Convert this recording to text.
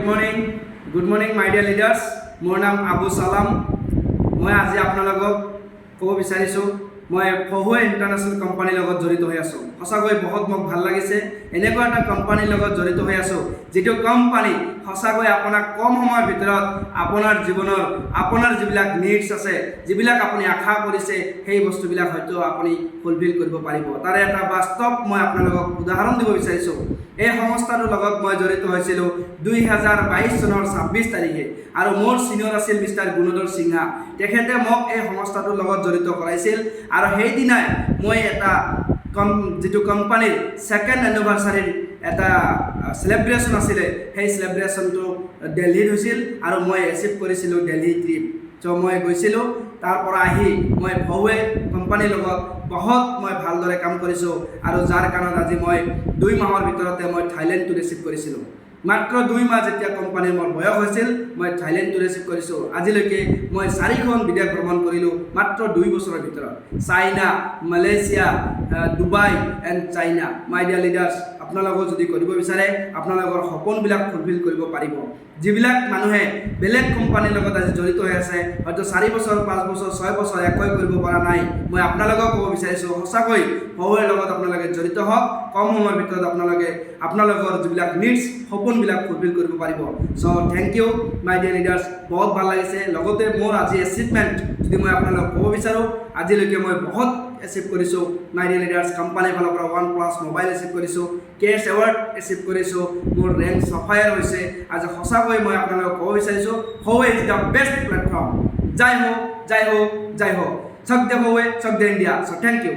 Good morning, my dear leaders. মোৰ নাম আবু সালাম। মই আজি আপোনালোকক ক'ব বিচাৰিছোঁ মই ফহুৱে ইণ্টাৰনেশ্যনেল কোম্পানীৰ লগত জড়িত হৈ আছোঁ। সঁচাকৈ বহুত মোক ভাল লাগিছে। এনেকুৱা এটা কোম্পানীৰ লগত জড়িত হৈ আছোঁ যিটো কোম্পানী সঁচাকৈ আপোনাক কম সময়ৰ ভিতৰত আপোনাৰ জীৱনৰ আপোনাৰ যিবিলাক নিডছ আছে, যিবিলাক আপুনি আশা কৰিছে, সেই বস্তুবিলাক হয়তো আপুনি ফুলফিল কৰিব পাৰিব। তাৰে এটা বাস্তৱ মই আপোনালোকক উদাহৰণ দিব বিচাৰিছোঁ। এই সংস্থাটোৰ লগত মই জড়িত হৈছিলোঁ 2022 চনৰ 26 তাৰিখে আৰু মোৰ চিনিয়ৰ আছিল মিষ্টাৰ গুণধৰ সিংহা। তেখেতে মোক এই সংস্থাটোৰ লগত জড়িত কৰাইছিল আৰু সেইদিনাই মই এটা যিটো কোম্পানীৰ ছেকেণ্ড এনিভাৰ্চাৰীৰ এটা চেলিব্ৰেশ্যন আছিলে, সেই চেলিব্ৰেশ্যনটো দিল্লীত হৈছিল আৰু মই এচিভ কৰিছিলোঁ দিল্লী ট্ৰিপ। চ' মই গৈছিলোঁ, তাৰ পৰা আহি মই ফহুৱে কোম্পানীৰ লগত বহুত মই ভালদৰে কাম কৰিছোঁ আৰু যাৰ কাৰণত আজি মই 2 মাহৰ ভিতৰতে মই থাইলেণ্ডটো ৰিচিভ কৰিছিলোঁ। মাত্ৰ 2 মাহ যেতিয়া কোম্পানীৰ মোৰ বয়স হৈছিল, মই থাইলেণ্ডটো ৰিচিভ কৰিছোঁ। আজিলৈকে মই 4খন বিদেশ ভ্ৰমণ কৰিলোঁ মাত্ৰ 2 বছৰৰ ভিতৰত। China, Malaysia, Dubai and China. My dear leaders, আপোনালোকেও যদি কৰিব বিচাৰে আপোনালোকৰ সপোনবিলাক ফুলফিল কৰিব পাৰিব। যিবিলাক মানুহে বেলেগ কোম্পানীৰ লগত আজি জড়িত হৈ আছে, হয়তো 4 বছৰ, 5 বছৰ, 6 বছৰ একোৱে কৰিব পৰা নাই, মই আপোনালোকক ক'ব বিচাৰিছোঁ সঁচাকৈ ফহুৱেৰ লগত আপোনালোকে জড়িত হওক। কম সময়ৰ ভিতৰত আপোনালোকৰ যিবিলাক নিডছ, সপোনবিলাক ফুলফিল কৰিব পাৰিব। So' thank you my dear leaders, বহুত ভাল লাগিছে। লগতে মোৰ আজি এচিভমেণ্ট যদি মই আপোনালোকক ক'ব বিচাৰোঁ, আজিলৈকে মই বহুত এচিভ কৰিছোঁ। মাই ডিয়াৰ লিডাৰ্ছ, কোম্পানীৰ ফালৰ পৰা OnePlus মোবাইল এচিভ কৰিছোঁ, কেছ এৱাৰ্ড এচিভ কৰিছোঁ, মোৰ ৰেংক চাফায়াৰ হৈছে। আজি সঁচাকৈ মই আপোনালোকক ক'ব বিচাৰিছোঁ ফহুৱে ইজ দ্য বেষ্ট প্লেটফৰ্ম। জয় হো, জয় হো, জয় হো। চক দে ফহুৱে, চক দে ইণ্ডিয়া। চ' থেংক ইউ।